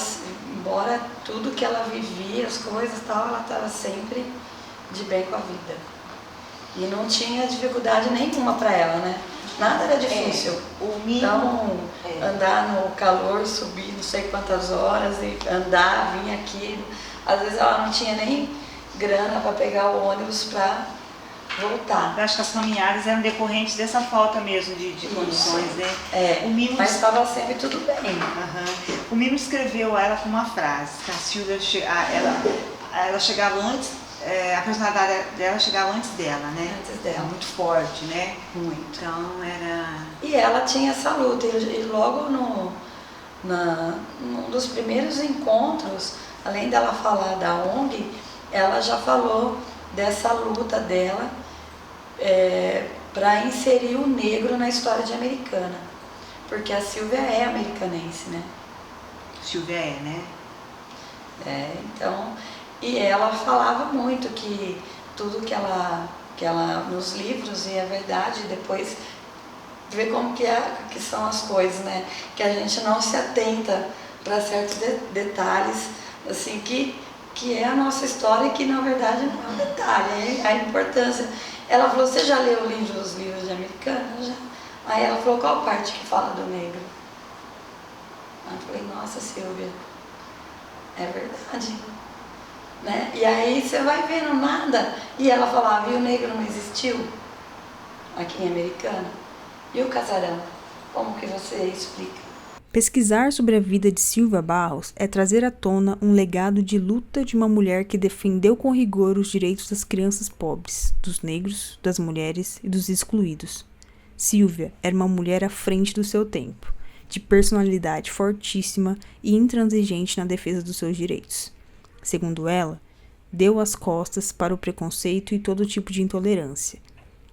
embora tudo que ela vivia, as coisas e tal, ela estava sempre de bem com a vida. E não tinha dificuldade nenhuma para ela, né? Nada era difícil. Então, andar no calor, subir não sei quantas horas e andar, vir aqui. Às vezes ela não tinha nem grana para pegar o ônibus para voltar. Eu acho que as caminhadas eram decorrentes dessa falta mesmo de condições, né? É, o Mimo, mas estava sempre tudo bem. O Mimo escreveu ela com uma frase, que a Silvia ela chegava antes, a personalidade dela chegava antes dela, né? Antes dela. Muito forte, né? Muito. Então era... E ela tinha essa luta, e logo num dos primeiros encontros, além dela falar da ONG, ela já falou dessa luta dela para inserir o negro na história de Americana. Porque a Silvia é americanense, né? Silvia é, né? Então, e ela falava muito que tudo que ela nos livros, e é verdade, depois ver como que são as coisas, né? Que a gente não se atenta para certos detalhes, assim, que é a nossa história e que na verdade não é um detalhe, é a importância. Ela falou, você já leu os livros de Americana? Já. Aí ela falou, qual parte que fala do negro? Aí eu falei, nossa, Silvia, é verdade. Né? E aí você vai vendo nada. E ela falava, e o negro não existiu aqui em Americana? E o casarão? Como que você explica? Pesquisar sobre a vida de Silvia Barros é trazer à tona um legado de luta de uma mulher que defendeu com rigor os direitos das crianças pobres, dos negros, das mulheres e dos excluídos. Silvia era uma mulher à frente do seu tempo, de personalidade fortíssima e intransigente na defesa dos seus direitos. Segundo ela, deu as costas para o preconceito e todo tipo de intolerância.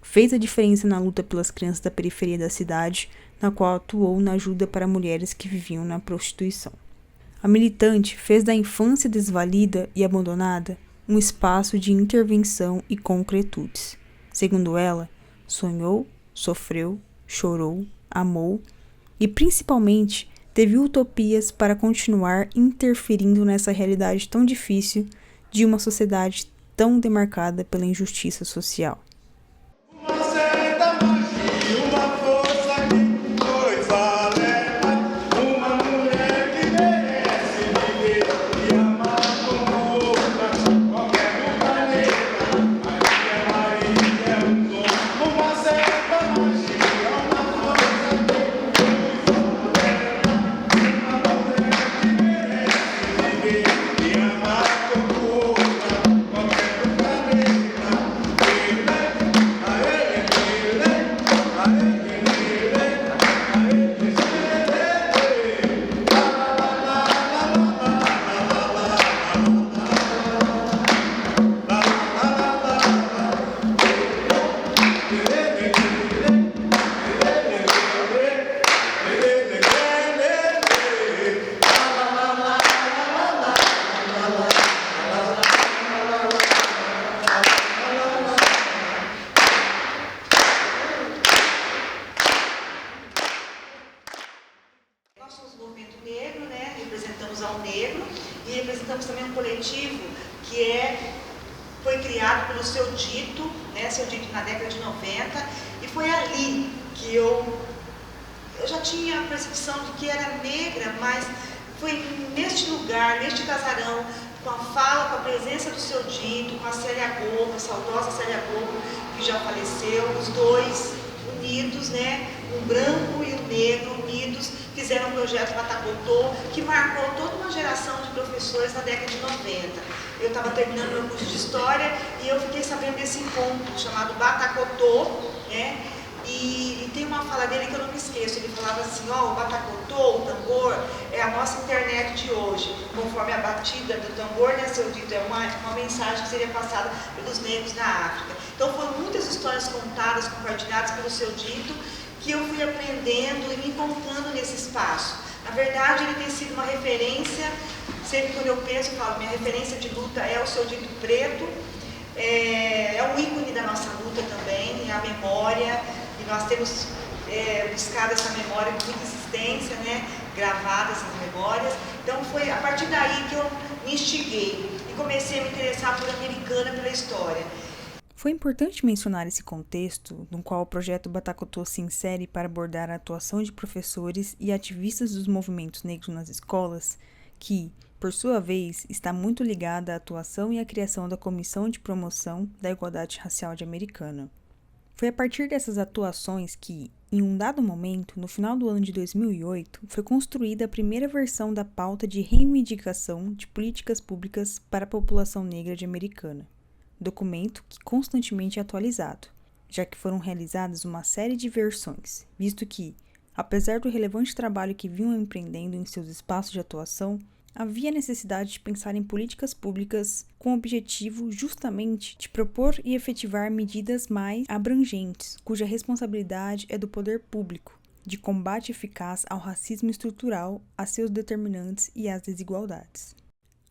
Fez a diferença na luta pelas crianças da periferia da cidade, na qual atuou na ajuda para mulheres que viviam na prostituição. A militante fez da infância desvalida e abandonada um espaço de intervenção e concretudes. Segundo ela, sonhou, sofreu, chorou, amou e, principalmente, teve utopias para continuar interferindo nessa realidade tão difícil de uma sociedade tão demarcada pela injustiça social. representamos também um coletivo que foi criado pelo Seu Dito, né, Seu Dito na década de 90, e foi ali que eu já tinha a percepção de que era negra, mas foi neste lugar, neste casarão, com a fala, com a presença do Seu Dito, com a Célia Gogo, a saudosa Célia Gogo, que já faleceu, os dois unidos, né, o branco e o negro unidos, fizeram um projeto Batacotô, que marcou toda uma geração de professores na década de 90. Eu estava terminando meu curso de História e eu fiquei sabendo desse encontro chamado Batacotô, né? E tem uma fala dele que eu não me esqueço, ele falava assim, ó, o batacotô, o tambor, é a nossa internet de hoje, conforme a batida do tambor, né, Seu Dito, é uma mensagem que seria passada pelos negros na África. Então foram muitas histórias contadas, compartilhadas pelo Seu Dito, que eu fui aprendendo e me encontrando nesse espaço. Na verdade, ele tem sido uma referência, sempre quando eu penso, eu falo, minha referência de luta é o Seu Dito Preto, é um ícone da nossa luta também, é a memória, e nós temos buscado essa memória com muita insistência, né? Gravado essas memórias. Então foi a partir daí que eu me instiguei e comecei a me interessar por Americana, pela história. Foi importante mencionar esse contexto no qual o projeto Batacotô se insere para abordar a atuação de professores e ativistas dos movimentos negros nas escolas, que, por sua vez, está muito ligada à atuação e à criação da Comissão de Promoção da Igualdade Racial de Americana. Foi a partir dessas atuações que, em um dado momento, no final do ano de 2008, foi construída a primeira versão da pauta de reivindicação de políticas públicas para a população negra de Americana, documento que constantemente é atualizado, já que foram realizadas uma série de versões, visto que, apesar do relevante trabalho que vinham empreendendo em seus espaços de atuação, havia necessidade de pensar em políticas públicas com o objetivo justamente de propor e efetivar medidas mais abrangentes, cuja responsabilidade é do poder público, de combate eficaz ao racismo estrutural, a seus determinantes e às desigualdades.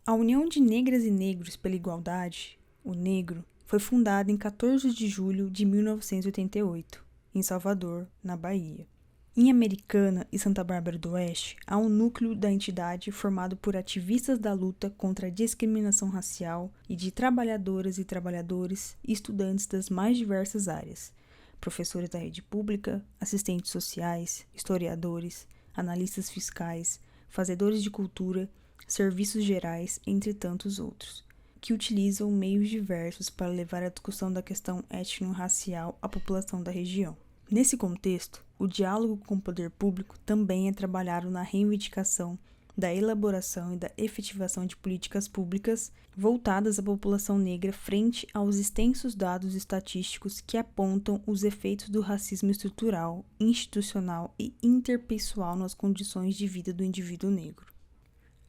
A União de Negras e Negros pela Igualdade, o Negro, foi fundada em 14 de julho de 1988, em Salvador, na Bahia. Em Americana e Santa Bárbara do Oeste, há um núcleo da entidade formado por ativistas da luta contra a discriminação racial e de trabalhadoras e trabalhadores e estudantes das mais diversas áreas, professores da rede pública, assistentes sociais, historiadores, analistas fiscais, fazedores de cultura, serviços gerais, entre tantos outros, que utilizam meios diversos para levar a discussão da questão étnico-racial à população da região. Nesse contexto, o diálogo com o poder público também é trabalhado na reivindicação da elaboração e da efetivação de políticas públicas voltadas à população negra frente aos extensos dados estatísticos que apontam os efeitos do racismo estrutural, institucional e interpessoal nas condições de vida do indivíduo negro.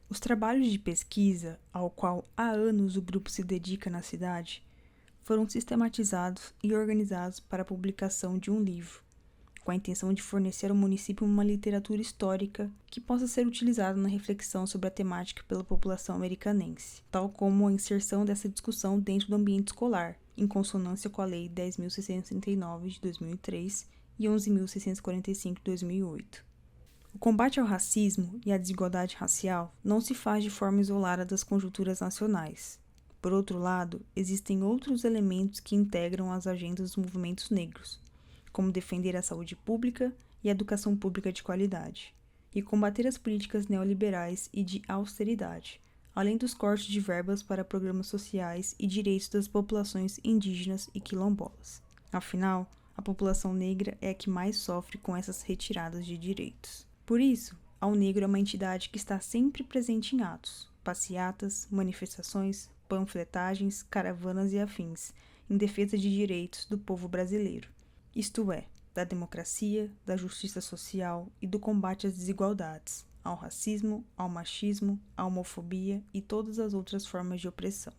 Os trabalhos de pesquisa, ao qual há anos o grupo se dedica na cidade, foram sistematizados e organizados para a publicação de um livro, com a intenção de fornecer ao município uma literatura histórica que possa ser utilizada na reflexão sobre a temática pela população americanense, tal como a inserção dessa discussão dentro do ambiente escolar, em consonância com a Lei 10.639 de 2003 e 11.645 de 2008. O combate ao racismo e à desigualdade racial não se faz de forma isolada das conjunturas nacionais. Por outro lado, existem outros elementos que integram as agendas dos movimentos negros, como defender a saúde pública e a educação pública de qualidade, e combater as políticas neoliberais e de austeridade, além dos cortes de verbas para programas sociais e direitos das populações indígenas e quilombolas. Afinal, a população negra é a que mais sofre com essas retiradas de direitos. Por isso, a UNEGRO é uma entidade que está sempre presente em atos, passeatas, manifestações, panfletagens, caravanas e afins, em defesa de direitos do povo brasileiro, isto é, da democracia, da justiça social e do combate às desigualdades, ao racismo, ao machismo, à homofobia e todas as outras formas de opressão.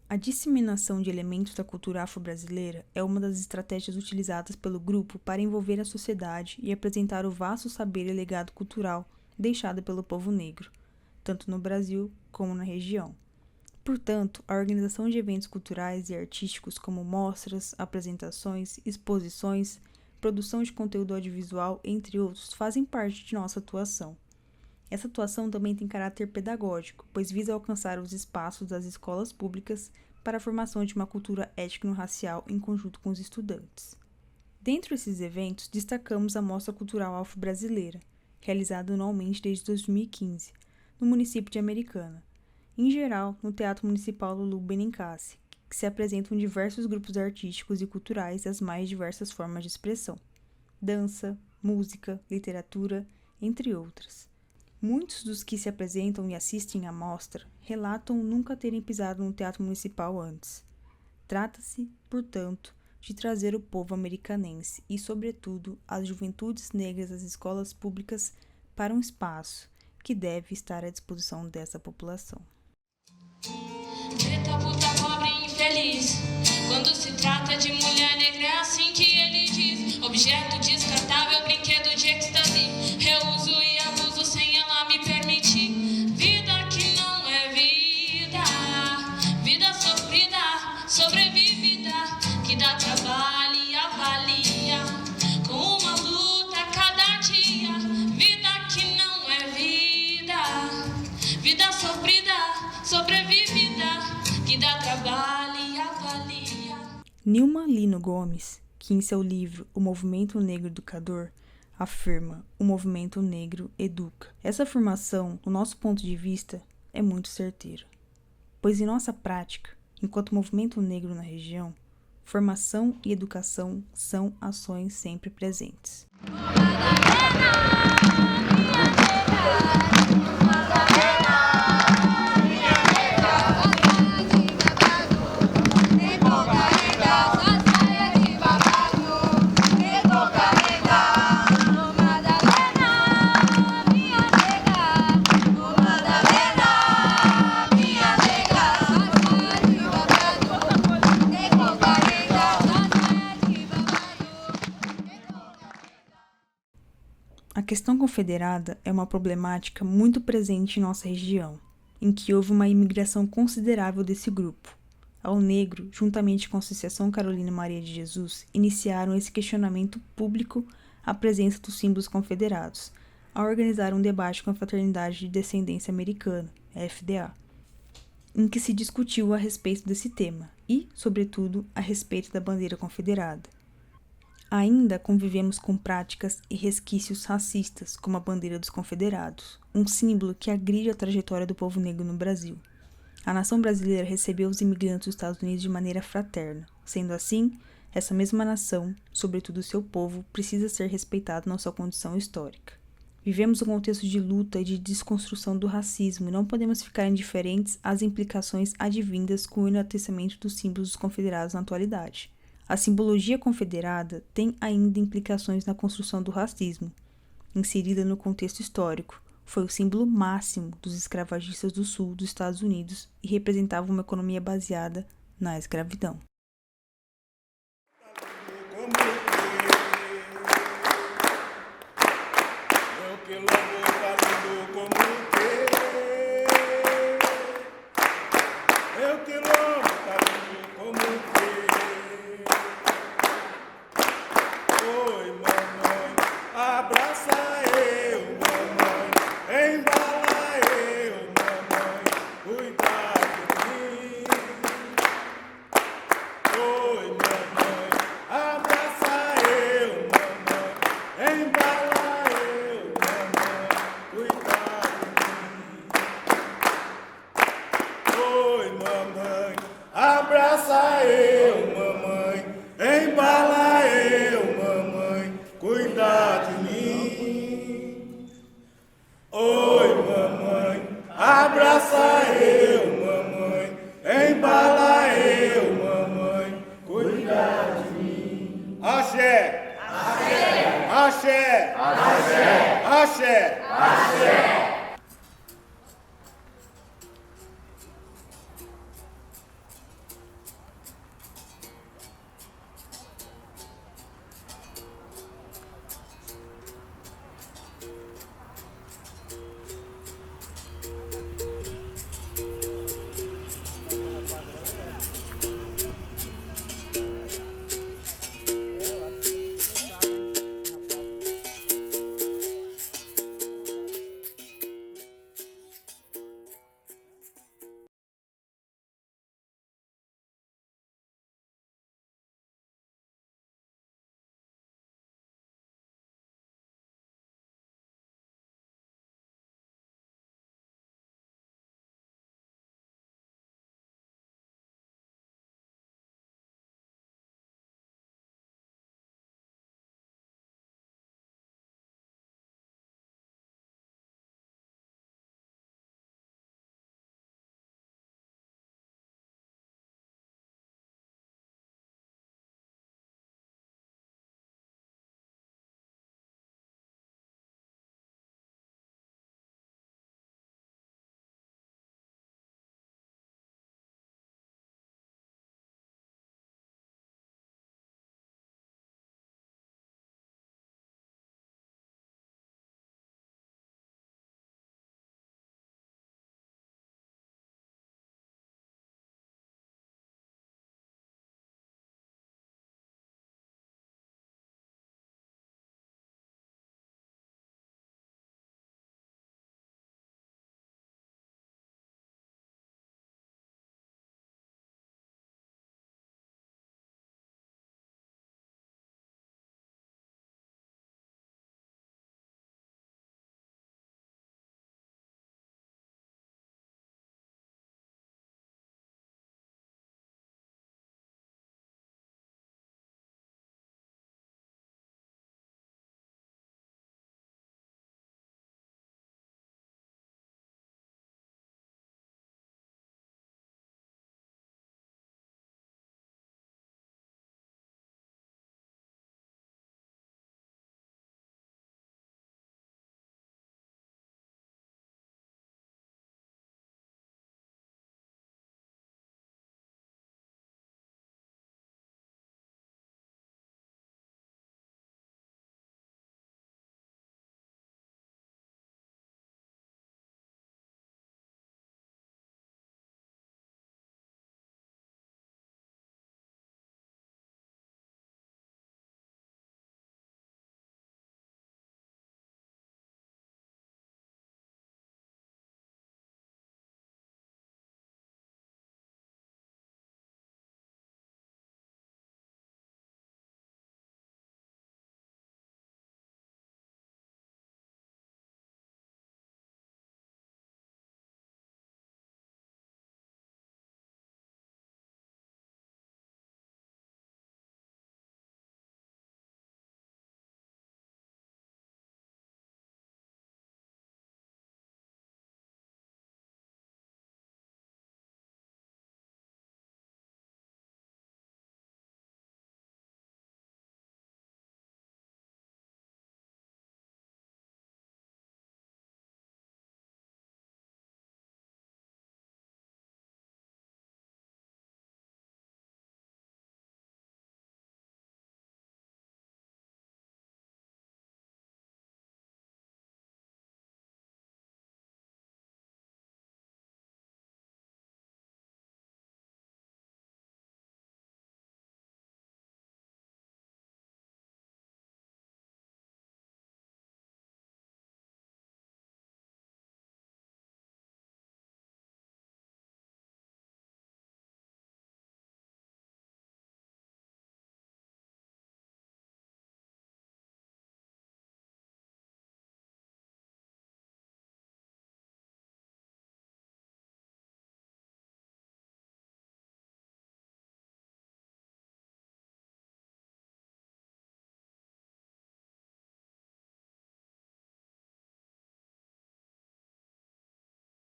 A disseminação de elementos da cultura afro-brasileira é uma das estratégias utilizadas pelo grupo para envolver a sociedade e apresentar o vasto saber e legado cultural deixado pelo povo negro, tanto no Brasil como na região. Portanto, a organização de eventos culturais e artísticos como mostras, apresentações, exposições, produção de conteúdo audiovisual, entre outros, fazem parte de nossa atuação. Essa atuação também tem caráter pedagógico, pois visa alcançar os espaços das escolas públicas para a formação de uma cultura étnico-racial em conjunto com os estudantes. Dentre esses eventos, destacamos a Mostra Cultural Afro-Brasileira, realizada anualmente desde 2015, no município de Americana, em geral no Teatro Municipal Lulu Benincassi, que se apresentam diversos grupos artísticos e culturais das mais diversas formas de expressão, dança, música, literatura, entre outras. Muitos dos que se apresentam e assistem à mostra relatam nunca terem pisado no Teatro Municipal antes. Trata-se, portanto, de trazer o povo americanense e, sobretudo, as juventudes negras das escolas públicas para um espaço que deve estar à disposição dessa população. Preta, puta, pobre e infeliz. Quando se trata de mulher negra é assim que ele diz. Objeto descartável, brinquedo de êxtase. Reuso e abuso sem ela me permitir. Vida que não é trabalha e avalia com uma luta a cada dia. Vida que não é vida, vida sofrida, sobrevivida, que dá trabalho e avalia. Nilma Lino Gomes, que em seu livro O Movimento Negro Educador, afirma: o movimento negro educa. Essa afirmação, do nosso ponto de vista, é muito certeira, pois em nossa prática, enquanto movimento negro na região, formação e educação são ações sempre presentes. A questão confederada é uma problemática muito presente em nossa região, em que houve uma imigração considerável desse grupo. Ao Negro, juntamente com a Associação Carolina Maria de Jesus, iniciaram esse questionamento público à presença dos símbolos confederados, ao organizar um debate com a Fraternidade de Descendência Americana, FDA, em que se discutiu a respeito desse tema e, sobretudo, a respeito da bandeira confederada. Ainda convivemos com práticas e resquícios racistas, como a bandeira dos confederados, um símbolo que agride a trajetória do povo negro no Brasil. A nação brasileira recebeu os imigrantes dos Estados Unidos de maneira fraterna. Sendo assim, essa mesma nação, sobretudo seu povo, precisa ser respeitado na sua condição histórica. Vivemos um contexto de luta e de desconstrução do racismo e não podemos ficar indiferentes às implicações advindas com o enaltecimento dos símbolos dos confederados na atualidade. A simbologia confederada tem ainda implicações na construção do racismo. Inserida no contexto histórico, foi o símbolo máximo dos escravagistas do sul dos Estados Unidos e representava uma economia baseada na escravidão. Abraça eu, mamãe, embala eu, mamãe, cuida de mim. Oi, mamãe, abraça eu, mamãe, embala eu, mamãe, cuida de mim. Axé, axé, axé, axé, axé, axé.